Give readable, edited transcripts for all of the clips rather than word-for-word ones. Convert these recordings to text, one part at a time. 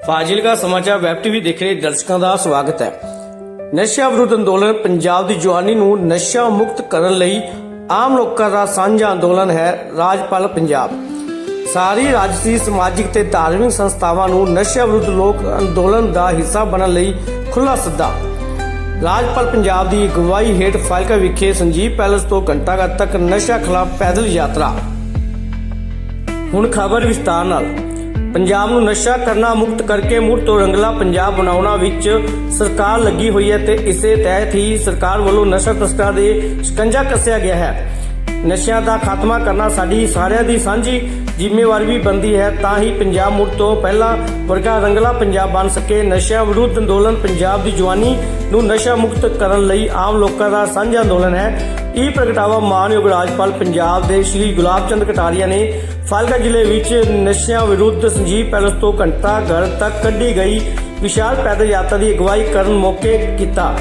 ਫਾਜ਼ਿਲਕਾ ਸਮਾਚਾਰ web TV ਦੇਖ ਰਹੇ ਦਰਸ਼ਕਾਂ ਦਾ ਸਵਾਗਤ ਹੈ। ਨਸ਼ਾ ਵਿਰੁੱਧ ਅੰਦੋਲਨ ਪੰਜਾਬ ਦੀ ਜਵਾਨੀ ਨੂੰ ਨਸ਼ਾ ਮੁਕਤ ਕਰਨ ਲਈ ਆਮ ਲੋਕਾਂ ਦਾ ਸਾਂਝਾ ਅੰਦੋਲਨ ਹੈ। ਰਾਜਪਾਲ ਪੰਜਾਬ ਸਾਰੀ ਰਾਜਸੀ ਸਮਾਜਿਕ ਤੇ ਧਾਰਮਿਕ ਸੰਸਥਾਵਾਂ ਨੂੰ ਨਸ਼ਾ ਵਿਰੁੱਧ ਲੋਕ ਅੰਦੋਲਨ ਦਾ ਹਿੱਸਾ ਬਣਨ ਲਈ ਖੁੱਲ੍ਹਾ ਸੱਦਾ। ਰਾਜਪਾਲ ਪੰਜਾਬ ਦੀ ਅਗਵਾਈ ਹੇਠ ਫਾਜ਼ਿਲਕਾ ਵਿਖੇ ਸੰਜੀਵ ਪੈਲਸ ਤੋਂ ਘੰਟਾਘਰ ਤੱਕ ਨਸ਼ਾ ਖਿਲਾਫ ਪੈਦਲ ਯਾਤਰਾ। ਹੁਣ ਖਬਰ ਵਿਸਤਾਰ ਨਾਲ। ਪੰਜਾਬ ਨੂੰ ਨਸ਼ਾ ਕਰਨਾ ਮੁਕਤ ਕਰਕੇ ਮੁੜ ਤੋਂ ਰੰਗਲਾ ਪੰਜਾਬ ਬਣਾਉਣਾ ਵਿੱਚ ਸਰਕਾਰ ਲੱਗੀ ਹੋਈ ਹੈ ਤੇ ਇਸੇ ਤਹਿਤ ਹੀ ਸਰਕਾਰ ਵੱਲੋਂ ਨਸ਼ਾ ਤਸਕਰਾਂ ਦੇ ਸ਼ਿਕੰਜਾ ਕੱਸਿਆ ਗਿਆ ਹੈ। ਨਸ਼ਿਆਂ ਦਾ ਖਾਤਮਾ ਕਰਨਾ ਸਾਡੀ ਸਾਰਿਆਂ ਦੀ ਸਾਂਝੀ ਜ਼ਿੰਮੇਵਾਰੀ ਵੀ ਬਣਦੀ ਹੈ, ਤਾਂ ਹੀ ਪੰਜਾਬ ਮੁੜ ਤੋਂ ਪਹਿਲਾਂ ਵਰਗਾ ਰੰਗਲਾ ਪੰਜਾਬ ਬਣ ਸਕੇ। ਨਸ਼ਾ ਵਿਰੁੱਧ ਅੰਦੋਲਨ ਪੰਜਾਬ ਦੀ ਜਵਾਨੀ ਨੂੰ ਨਸ਼ਾ ਮੁਕਤ ਕਰਨ ਲਈ ਆਮ ਲੋਕਾਂ ਦਾ ਸਾਂਝਾ ਅੰਦੋਲਨ ਹੈ। ਇਹ ਪ੍ਰਗਟਾਵਾ ਮਾਨਯੋਗ ਰਾਜਪਾਲ ਪੰਜਾਬ ਦੇ ਸ਼੍ਰੀ ਗੁਲਾਬ ਚੰਦ ਕਟਾਰੀਆ ਨੇ ਫਾਜ਼ਿਲਕਾ ਜ਼ਿਲ੍ਹੇ ਵਿੱਚ ਨਸ਼ਿਆਂ ਵਿਰੁੱਧ ਸੰਜੀਵ ਪੈਲਸ ਤੋਂ ਘੰਟਾਘਰ ਤੱਕ ਕੱਢੀ ਗਈ ਵਿਸ਼ਾਲ ਪੈਦਲ ਯਾਤਰਾ ਦੀ ਅਗਵਾਈ ਕਰਨ ਮੌਕੇ ਕੀਤਾ।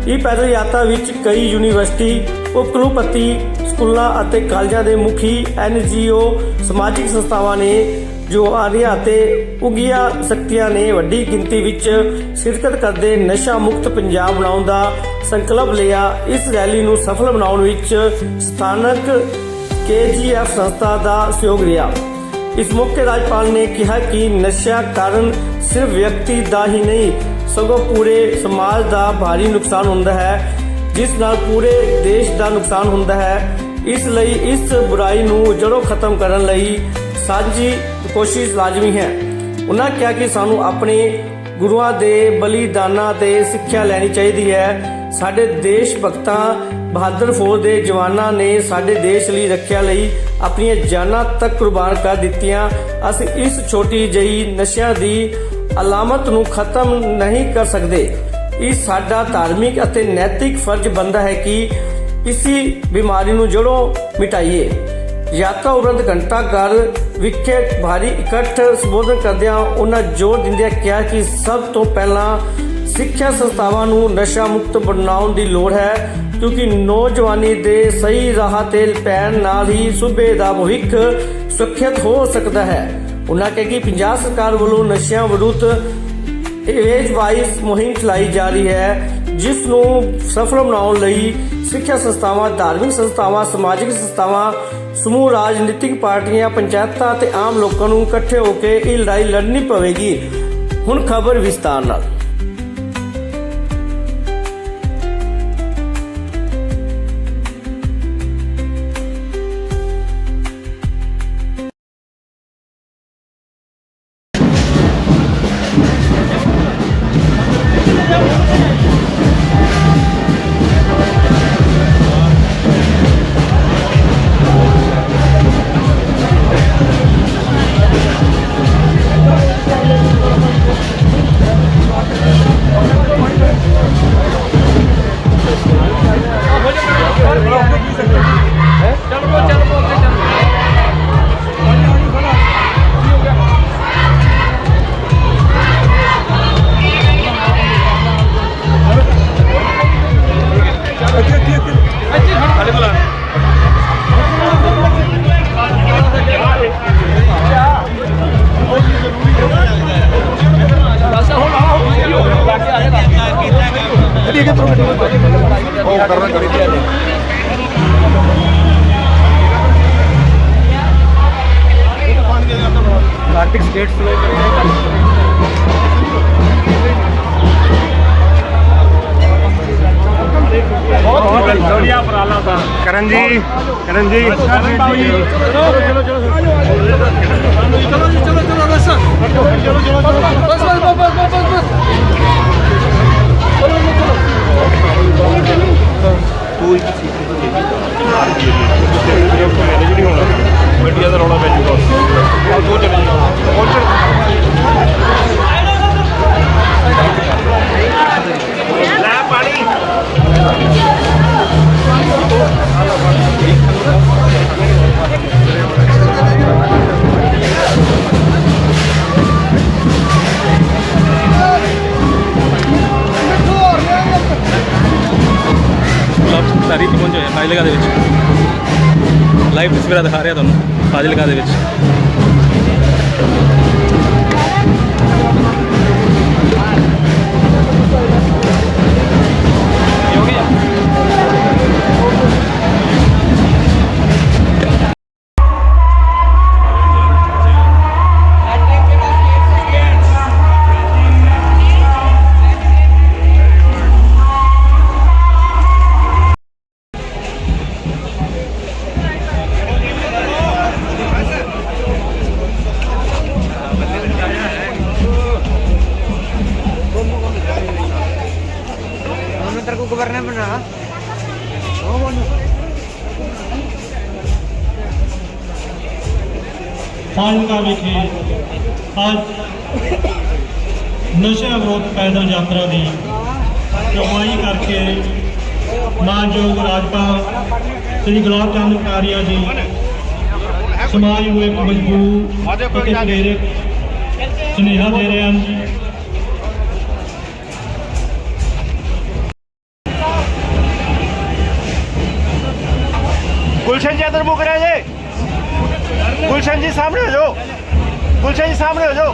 ਇਹ ਪੈਦਲ ਯਾਤਰਾ ਵਿੱਚ ਕਈ ਯੂਨੀਵਰਸਿਟੀ ਉਪ ਕੁਲਪਤੀ, ਸਕੂਲਾਂ ਅਤੇ ਕਾਲਜਾਂ ਦੇ ਮੁਖੀ, NGO, ਸਮਾਜਿਕ ਸੰਸਥਾਵਾਂ ਨੇ ਜੁਆਰੀਆਂ ਅਤੇ ਉਗੀਆਂ ਸ਼ਕਤੀਆਂ ਨੇ ਵੱਡੀ ਗਿਣਤੀ ਵਿੱਚ ਸ਼ਿਰਕਤ ਕਰਦੇ ਨਸ਼ਾ ਮੁਕਤ ਪੰਜਾਬ ਬਣਾਉਣ ਦਾ ਸੰਕਲਪ ਲਿਆ। ਇਸ ਰੈਲੀ ਨੂੰ ਸਫਲ ਬਣਾਉਣ ਵਿੱਚ ਸਥਾਨਕ KGF ਸੰਸਥਾ ਦਾ ਸਹਿਯੋਗ ਰਿਹਾ। ਇਸ ਮੌਕੇ ਰਾਜਪਾਲ ਨੇ ਕਿਹਾ ਕਿ ਨਸ਼ਾ ਕਾਰਨ ਸਿਰਫ ਵਿਅਕਤੀ ਦਾ ਹੀ ਨਹੀਂ ਸਗੋਂ ਪੂਰੇ ਸਮਾਜ ਦਾ ਭਾਰੀ ਨੁਕਸਾਨ ਹੁੰਦਾ ਹੈ, ਜਿਸ ਨਾਲ ਪੂਰੇ ਦੇਸ਼ ਦਾ ਨੁਕਸਾਨ ਹੁੰਦਾ ਹੈ। ਇਸ ਲਈ ਇਸ ਬੁਰਾਈ ਨੂੰ ਜੜੋਂ ਖਤਮ ਕਰਨ ਲਈ ਸਾਂਝੀ ਕੋਸ਼ਿਸ਼ ਲਾਜ਼ਮੀ ਹੈ। ਉਹਨਾਂ ਕਿਹਾ ਕਿ ਸਾਨੂੰ ਆਪਣੇ ਗੁਰੂਆਂ ਦੇ ਬਲੀਦਾਨਾਂ ਤੇ ਸਿੱਖਿਆ ਲੈਣੀ ਚਾਹੀਦੀ ਹੈ। ਸਾਡੇ ਦੇਸ਼ ਭਗਤਾਂ, ਬਹਾਦਰ ਫੌਜ ਦੇ ਜਵਾਨਾਂ ਨੇ ਸਾਡੇ ਦੇਸ਼ ਲਈ ਰੱਖਿਆ ਲਈ ਆਪਣੀਆਂ ਜਾਨਾਂ ਤੱਕ ਕੁਰਬਾਨ ਕਰ ਦਿੱਤੀਆਂ। ਅਸੀਂ ਇਸ ਛੋਟੀ ਜਿਹੀ ਨਸ਼ਿਆਂ ਦੀ ਅਲਾਮਤ ਨੂੰ ਖਤਮ ਨਹੀਂ ਕਰ ਸਕਦੇ। ਇਹ ਸਾਡਾ ਧਾਰਮਿਕ ਅਤੇ ਨੈਤਿਕ ਫਰਜ਼ ਬਣਦਾ ਹੈ ਕਿ ਇਸੇ ਬਿਮਾਰੀ ਨੂੰ ਜੜੋਂ ਮਿਟਾਈਏ। ਯਾਤਰਾ ਉਪਰੰਤ ਘੰਟਾਘਰ ਵਿਖੇ ਭਾਰੀ ਇਕੱਠ ਸੰਬੋਧਨ ਕਰਦਿਆਂ ਉਹਨਾਂ ਜ਼ੋਰ ਦਿੰਦਿਆਂ ਕਿਹਾ ਕਿ ਸਭ ਤੋਂ ਪਹਿਲਾਂ ਸਿੱਖਿਆ ਸੰਸਥਾਵਾਂ ਨੂੰ ਨਸ਼ਾ ਮੁਕਤ ਬਣਾਉਣ ਦੀ ਲੋੜ ਹੈ, ਕਿਉਂਕਿ ਨੌਜਵਾਨੀ ਦੇ ਸਹੀ ਰਾਹ ਤੇ ਪੈਣ ਨਾਲ ਹੀ ਸੂਬੇ ਦਾ ਭਵਿੱਖ ਸੁਰੱਖਿਅਤ ਹੋ ਸਕਦਾ ਹੈ। ਉਹਨਾਂ ਕਿਹਾ ਕਿ ਪੰਜਾਬ ਸਰਕਾਰ ਵੱਲੋਂ ਨਸ਼ਿਆਂ ਵਿਰੁੱਧ ਏਜ ਵਾਈਜ਼ ਮੁਹਿੰਮ ਚਲਾਈ ਜਾ ਰਹੀ ਹੈ, ਜਿਸ ਨੂੰ ਸਫਲ ਬਣਾਉਣ ਲਈ ਸਿੱਖਿਆ ਸੰਸਥਾਵਾਂ, ਧਾਰਮਿਕ ਸੰਸਥਾਵਾਂ, ਸਮਾਜਿਕ ਸੰਸਥਾਵਾਂ, ਸਮੂਹ ਰਾਜਨੀਤਿਕ ਪਾਰਟੀਆਂ, ਪੰਚਾਇਤਾਂ ਅਤੇ ਆਮ ਲੋਕਾਂ ਨੂੰ ਇਕੱਠੇ ਹੋ ਕੇ ਇਹ ਲੜਾਈ ਲੜਨੀ ਪਵੇਗੀ। ਹੁਣ ਖਬਰ ਵਿਸਤਾਰ ਨਾਲ। कार्तिक स्टेट फ्लो बहुत बढ़िया उपराला था। करण जी चलो मीडिया का रौला पै तारीख पहुंच होया फाजिलका दे विच लाइव तस्वीर दिखा रहा तुहानूं फाजिलका दे विच। करना बना ਫਾਜ਼ਿਲਕਾ ਵਿਖੇ ਅੱਜ ਨਸ਼ਾ ਵਿਰੋਧ ਪੈਦਲ ਯਾਤਰਾ ਦੀ ਅਗਵਾਈ ਕਰਕੇ ਮਾਨਯੋਗ ਰਾਜਪਾਲ ਸ੍ਰੀ ਗੁਲਾਬ ਚੰਦ ਕਟਾਰੀਆ ਜੀ ਸਮਾਜ ਨੂੰ ਇੱਕ ਮਜ਼ਬੂਤ ਅਤੇ ਪ੍ਰੇਰਕ ਸੁਨੇਹਾ ਦੇ ਰਹੇ ਹਨ। गुलशन जी अंदर मुक रहे हैं जी। गुलशन जी सामने हो जाओ। गुलशन जी सामने हो जाओ।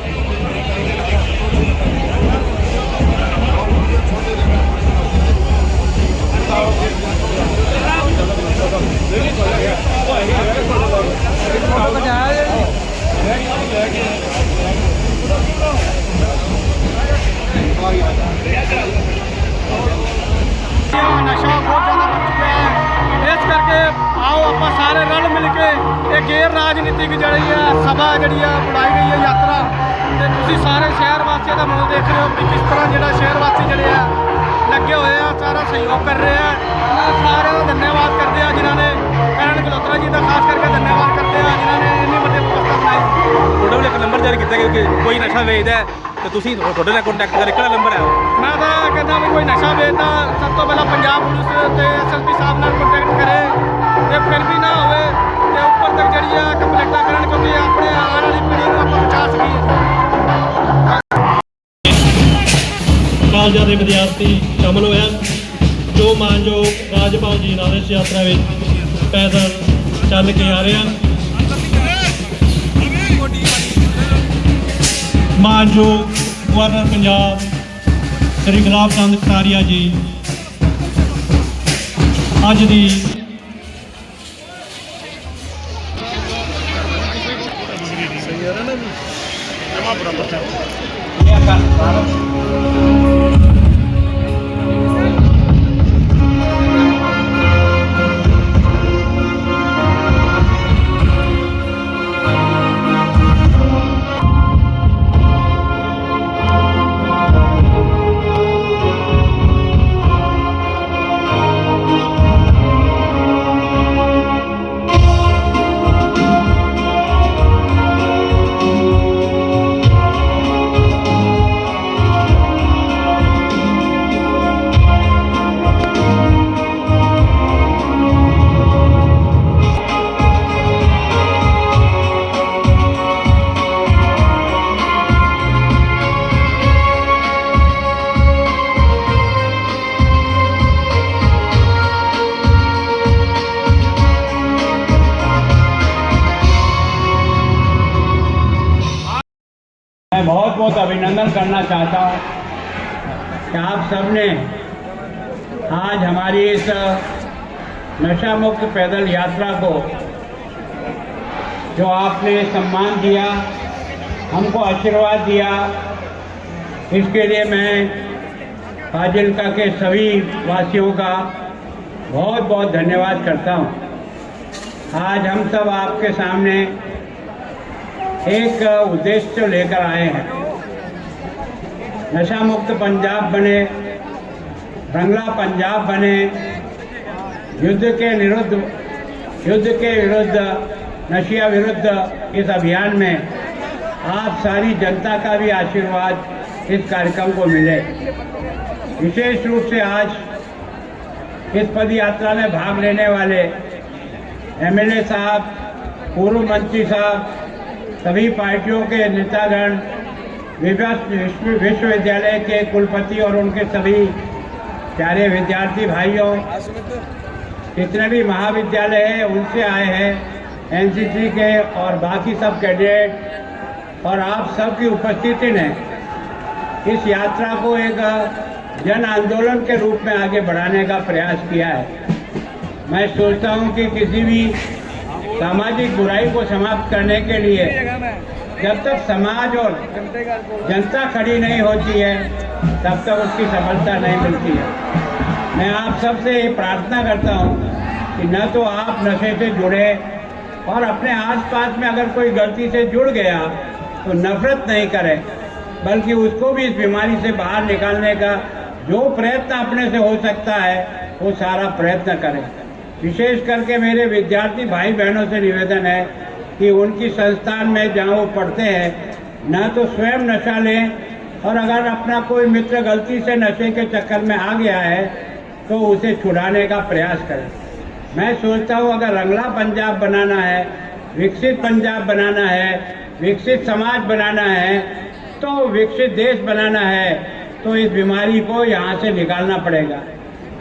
ਨਸ਼ਾ ਬਹੁਤ ਜ਼ਿਆਦਾ ਵੱਧ ਚੁੱਕਿਆ ਹੈ। ਇਸ ਕਰਕੇ ਆਓ ਆਪਾਂ ਸਾਰੇ ਰਲ ਮਿਲ ਕੇ ਇਹ ਗੈਰ ਰਾਜਨੀਤਿਕ ਜਿਹੜੀ ਹੈ ਸਭਾ ਜਿਹੜੀ ਆ ਬੁਲਾਈ ਗਈ ਹੈ ਯਾਤਰਾ, ਤੇ ਤੁਸੀਂ ਸਾਰੇ ਸ਼ਹਿਰ ਵਾਸੀਆਂ ਦਾ ਮਨ ਦੇਖ ਰਹੇ ਹੋ ਕਿ ਕਿਸ ਤਰ੍ਹਾਂ ਜਿਹੜਾ ਸ਼ਹਿਰ ਵਾਸੀ ਜਿਹੜੇ ਆ ਲੱਗੇ ਹੋਏ ਆ, ਸਾਰਾ ਸਹਿਯੋਗ ਕਰ ਰਹੇ ਆ। ਇਹਨਾਂ ਸਾਰਿਆਂ ਦਾ ਧੰਨਵਾਦ ਕਰਦੇ ਆ ਜਿਨ੍ਹਾਂ ਨੇ, ਕਰਨ ਗਲੋਤਰਾ ਜੀ ਦਾ ਖਾਸ ਕਰਕੇ ਧੰਨਵਾਦ ਕਰਦੇ ਆ ਜਿਨ੍ਹਾਂ ਨੇ ਇੰਨੀ ਵੱਡੀ ਵਿਵਸਥਾ ਬਣਾਈ। ਤੁਹਾਡੇ ਵੱਲ ਇੱਕ ਨੰਬਰ ਜਾਰੀ ਕੀਤਾ ਗਿਆ ਕਿ ਕੋਈ ਨਸ਼ਾ ਵੇਚਦਾ ਹੈ ਤੇ ਤੁਸੀਂ ਤੁਹਾਡੇ ਨਾਲ ਕੰਟੈਕਟ ਕਰੇ, ਕਿਹੜਾ ਨੰਬਰ ਹੈ? ਮੈਂ ਤਾਂ ਕਹਿੰਦਾ ਵੀ ਕੋਈ ਨਸ਼ਾ ਵੇਚਦਾ ਸਭ ਤੋਂ ਪਹਿਲਾਂ ਪੰਜਾਬ ਪੁਲਿਸ ਤੇ ਐਸਐਸਪੀ ਸਾਹਿਬ ਨਾਲ ਕੰਟੈਕਟ ਕਰੇ, ਤੇ ਫਿਰ ਵੀ ਨਾ ਹੋਵੇ ਤੇ ਉੱਪਰ ਤੱਕ ਜਿਹੜੀ ਆ ਕੰਪਲੇਂਟਾਂ ਕਰਨ, ਕਿਉਂਕਿ ਆਪਣੇ ਆਉਣ ਵਾਲੀ ਪੀੜ੍ਹੀ ਨੂੰ ਆਪਾਂ ਬਚਾ ਸਕੀਏ। ਕਾਲਜਾਂ ਦੇ ਵਿਦਿਆਰਥੀ ਸ਼ਾਮਲ ਹੋਏ ਹਨ ਜੋ ਮਾਨਯੋਗ ਰਾਜਪਾਲ ਜੀ ਨਾਲ ਇਸ ਯਾਤਰਾ ਵਿੱਚ ਪੈਦਲ ਚੱਲ ਕੇ ਆ ਰਹੇ ਹਨ। ਮਾਨਯੋਗ ਗਵਰਨਰ ਪੰਜਾਬ ਸ੍ਰੀ ਗੁਲਾਬ ਚੰਦ ਕਟਾਰੀਆ ਜੀ ਅੱਜ ਦੀ मैं बहुत बहुत अभिनंदन करना चाहता हूँ कि आप सबने आज हमारी इस नशा मुक्त पैदल यात्रा को जो आपने सम्मान दिया, हमको आशीर्वाद दिया, इसके लिए मैं फाजिल्का के सभी वासियों का बहुत बहुत धन्यवाद करता हूँ। आज हम सब आपके सामने एक उद्देश्य लेकर आए हैं, नशा मुक्त पंजाब बने, रंगला पंजाब बने, युद्ध के विरुद्ध नशिया विरुद्ध इस अभियान में आप सारी जनता का भी आशीर्वाद इस कार्यक्रम को मिले। विशेष रूप से आज इस पद यात्रा में भाग लेने वाले एमएलए साहब, पूर्व मंत्री साहब, सभी पार्टियों के नेतागण, विश्वविद्यालय के कुलपति और उनके सभी प्यारे विद्यार्थी भाइयों, जितने भी महाविद्यालय हैं उनसे आए हैं, एनसीसी के और बाकी सब कैडेट, और आप सबकी उपस्थिति ने इस यात्रा को एक जन आंदोलन के रूप में आगे बढ़ाने का प्रयास किया है। मैं सोचता हूं कि किसी भी सामाजिक बुराई को समाप्त करने के लिए जब तक समाज और जनता खड़ी नहीं होती है तब तक उसकी सफलता नहीं मिलती है। मैं आप सबसे ये प्रार्थना करता हूँ कि न तो आप नशे से जुड़े, और अपने आसपास में अगर कोई गलती से जुड़ गया तो नफरत नहीं करें, बल्कि उसको भी इस बीमारी से बाहर निकालने का जो प्रयत्न अपने से हो सकता है वो सारा प्रयत्न करें। विशेष करके मेरे विद्यार्थी भाई बहनों से निवेदन है कि उनकी संस्थान में जहाँ वो पढ़ते हैं न तो स्वयं नशा लें, और अगर अपना कोई मित्र गलती से नशे के चक्कर में आ गया है तो उसे छुड़ाने का प्रयास करें। मैं सोचता हूँ अगर रंगला पंजाब बनाना है, विकसित पंजाब बनाना है, विकसित समाज बनाना है, तो विकसित देश बनाना है, तो इस बीमारी को यहाँ से निकालना पड़ेगा।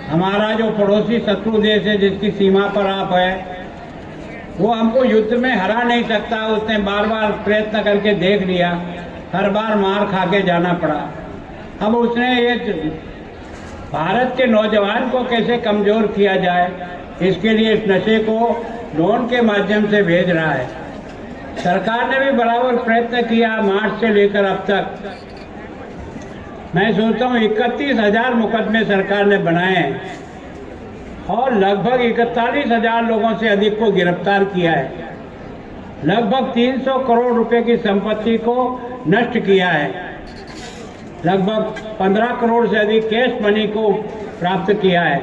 हमारा जो पड़ोसी शत्रु देश है जिसकी सीमा पर आप है, वो हमको युद्ध में हरा नहीं सकता। उसने बार बार प्रयत्न करके देख लिया, हर बार मार खा के जाना पड़ा। अब उसने ये भारत के नौजवान को कैसे कमज़ोर किया जाए, इसके लिए इस नशे को ड्रोन के माध्यम से भेज रहा है। सरकार ने भी बराबर प्रयत्न किया। मार्च से लेकर अब तक मैं सोचता हूँ 31,000 मुकदमे सरकार ने बनाए हैं और लगभग 41,000 लोगों से अधिक को गिरफ्तार किया है। लगभग 300 करोड़ रुपए की संपत्ति को नष्ट किया है। लगभग 15 करोड़ से अधिक कैश मनी को प्राप्त किया है।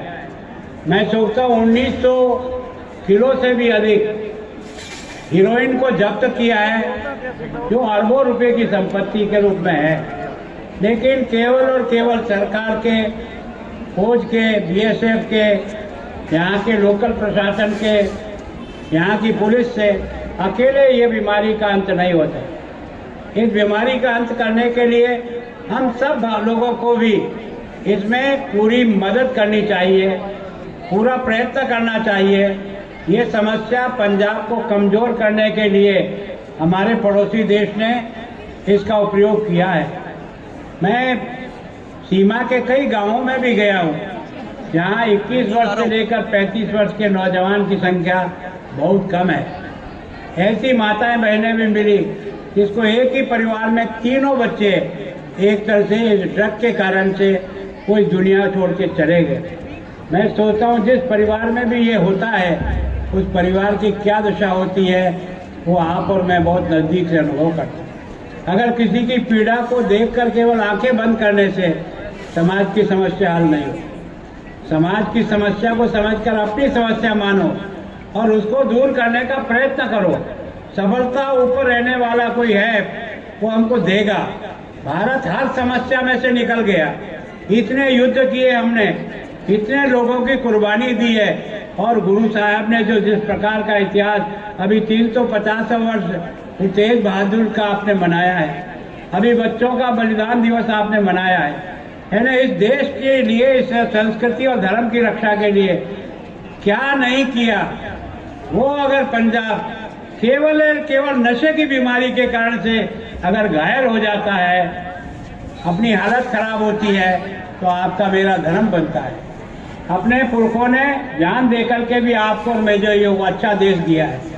मैं सोचता हूँ 1900 किलो से भी अधिक हीरोइन को जब्त किया है, जो अरबों रुपए की संपत्ति के रूप में है। लेकिन केवल और केवल सरकार के, फौज के, बीएसएफ के, यहाँ के लोकल प्रशासन के, यहाँ की पुलिस से अकेले ये बीमारी का अंत नहीं होता। इस बीमारी का अंत करने के लिए हम सब लोगों को भी इसमें पूरी मदद करनी चाहिए, पूरा प्रयत्न करना चाहिए। ये समस्या पंजाब को कमज़ोर करने के लिए हमारे पड़ोसी देश ने इसका उपयोग किया है। मैं सीमा के कई गांवों में भी गया हूँ जहाँ 21 वर्ष से लेकर 35 वर्ष के नौजवान की संख्या बहुत कम है। ऐसी माताएं बहनें भी मिली जिसको एक ही परिवार में तीनों बच्चे एक तरह से इस ड्रग के कारण से कोई दुनिया छोड़ के चले गए। मैं सोचता हूँ जिस परिवार में भी ये होता है उस परिवार की क्या दशा होती है वो आप और मैं बहुत नज़दीक से अनुभव करते हैं। अगर किसी की पीड़ा को देखकर केवल आंखें बंद करने से समाज की समस्या हल नहीं हो। समाज की समस्या को समझकर अपनी समस्या मानो और उसको दूर करने का प्रयत्न करो। सफलता ऊपर रहने वाला कोई है वो हमको देगा। भारत हर समस्या में से निकल गया। इतने युद्ध किए हमने, इतने लोगों की कुर्बानी दी है, और गुरु साहब ने जो जिस प्रकार का इतिहास अभी 350 वर्ष तेज बहादुर का आपने मनाया है, अभी बच्चों का बलिदान दिवस आपने मनाया है ना। इस देश के लिए, इस संस्कृति और धर्म की रक्षा के लिए क्या नहीं किया। वो अगर पंजाब केवल नशे की बीमारी के कारण से अगर घायल हो जाता है, अपनी हालत खराब होती है, तो आपका मेरा धर्म बनता है। अपने पुरखों ने जान देकर के भी आपको और मैं जो ये अच्छा देश दिया है।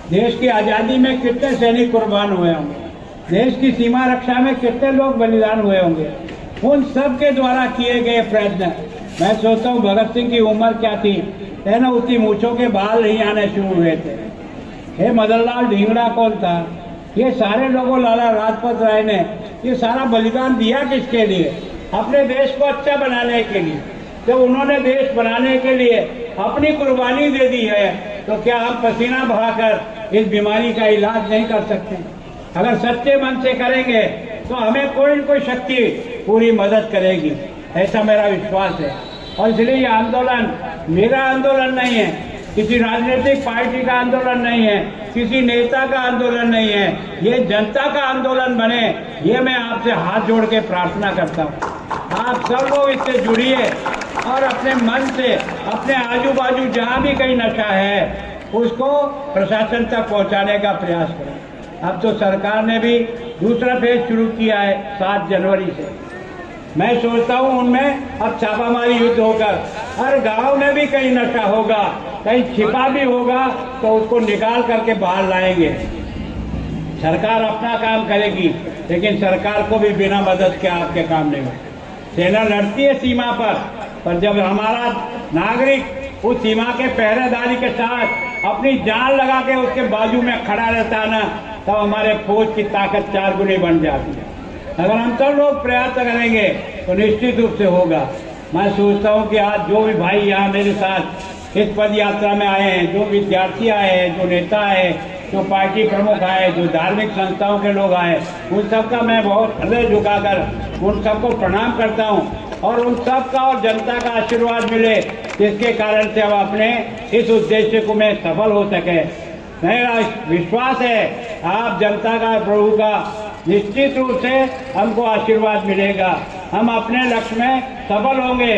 देश की आज़ादी में कितने सैनिक कुर्बान हुए होंगे, देश की सीमा रक्षा में कितने लोग बलिदान हुए होंगे। उन सब के द्वारा किए गए प्रयत्न, मैं सोचता हूँ भगत सिंह की उम्र क्या थी, है ना, उसकी मूँछों के बाल नहीं आने शुरू हुए थे। हे मदनलाल ढींगड़ा कौन था, ये सारे लोगों, लाला लाजपत राय ने ये सारा बलिदान दिया किसके लिए? अपने देश को अच्छा बनाने के लिए। जब उन्होंने देश बनाने के लिए अपनी कुर्बानी दे दी है, तो क्या हम पसीना बहाकर इस बीमारी का इलाज नहीं कर सकते? अगर सच्चे मन से करेंगे तो हमें कोई न कोई शक्ति पूरी मदद करेगी, ऐसा मेरा विश्वास है। और इसलिए ये आंदोलन मेरा आंदोलन नहीं है, किसी राजनीतिक पार्टी का आंदोलन नहीं है, किसी नेता का आंदोलन नहीं है, ये जनता का आंदोलन बने, ये मैं आपसे हाथ जोड़ के प्रार्थना करता हूँ। आप सब लोग इससे जुड़िए और अपने मन से अपने आजू बाजू जहाँ भी कहीं नशा है उसको प्रशासन तक पहुँचाने का प्रयास करें। अब तो सरकार ने भी दूसरा फेज शुरू किया है 7 जनवरी से। मैं सोचता हूँ उनमें अब छापामारी युद्ध होकर हर गांव में भी कहीं नशा होगा, कहीं छिपा भी होगा, तो उसको निकाल करके बाहर लाएंगे। सरकार अपना काम करेगी, लेकिन सरकार को भी बिना मदद के आपके काम नहीं होगा। सेना लड़ती है सीमा पर जब हमारा नागरिक उस सीमा के पहरेदारी के साथ अपनी जान लगा के उसके बाजू में खड़ा रहता है ना, तब हमारे फौज की ताकत 4 गुनी बन जाती है। अगर हम सब लोग प्रयास करेंगे तो निश्चित रूप से होगा। मैं सोचता हूँ कि आज जो भी भाई यहाँ मेरे साथ इस पद यात्रा में आए हैं, जो विद्यार्थी आए हैं, जो नेता आए, जो पार्टी प्रमुख आए, जो धार्मिक संस्थाओं के लोग आए, उन सबका मैं बहुत हृदय झुकाकर उन सबको प्रणाम करता हूँ और उन सबका और जनता का आशीर्वाद मिले, जिसके कारण से हम अपने इस उद्देश्य को में सफल हो सके। मेरा विश्वास है आप जनता का, प्रभु का निश्चित रूप से हमको आशीर्वाद मिलेगा। हम अपने लक्ष्य में सफल होंगे।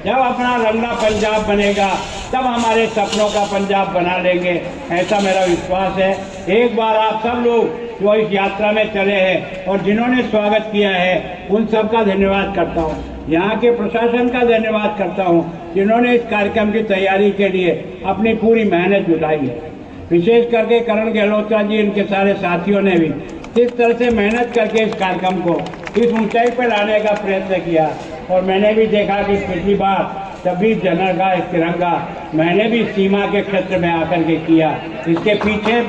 जब अपना रंगला पंजाब बनेगा तब हमारे सपनों का पंजाब बना लेंगे, ऐसा मेरा विश्वास है। एक बार आप सब लोग जो इस यात्रा में चले हैं और जिन्होंने स्वागत किया है उन सब का धन्यवाद करता हूँ। यहाँ के प्रशासन का धन्यवाद करता हूँ जिन्होंने इस कार्यक्रम की तैयारी के लिए अपनी पूरी मेहनत जुटाई है। विशेष करके करण गहलोतरा जी, इनके सारे साथियों ने भी इस तरह से मेहनत करके इस कार्यक्रम को इस ऊंचाई पर लाने का प्रयत्न किया। और मैंने भी देखा कि पिछली बार 26 जनवरी का तिरंगा मैंने भी सीमा के क्षेत्र में आकर के किया। इसके पीछे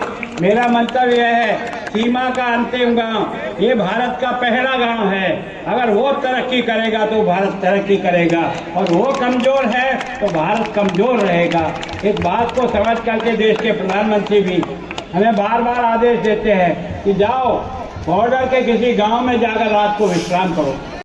मेरा मंतव्य यह है, सीमा का अंतिम गांव ये भारत का पहला गांव है। अगर वो तरक्की करेगा तो भारत तरक्की करेगा, और वो कमजोर है तो भारत कमजोर रहेगा। इस बात को समझ करके देश के प्रधानमंत्री भी हमें बार बार आदेश देते हैं कि जाओ बॉर्डर के किसी गांव में जाकर रात को विश्राम करो।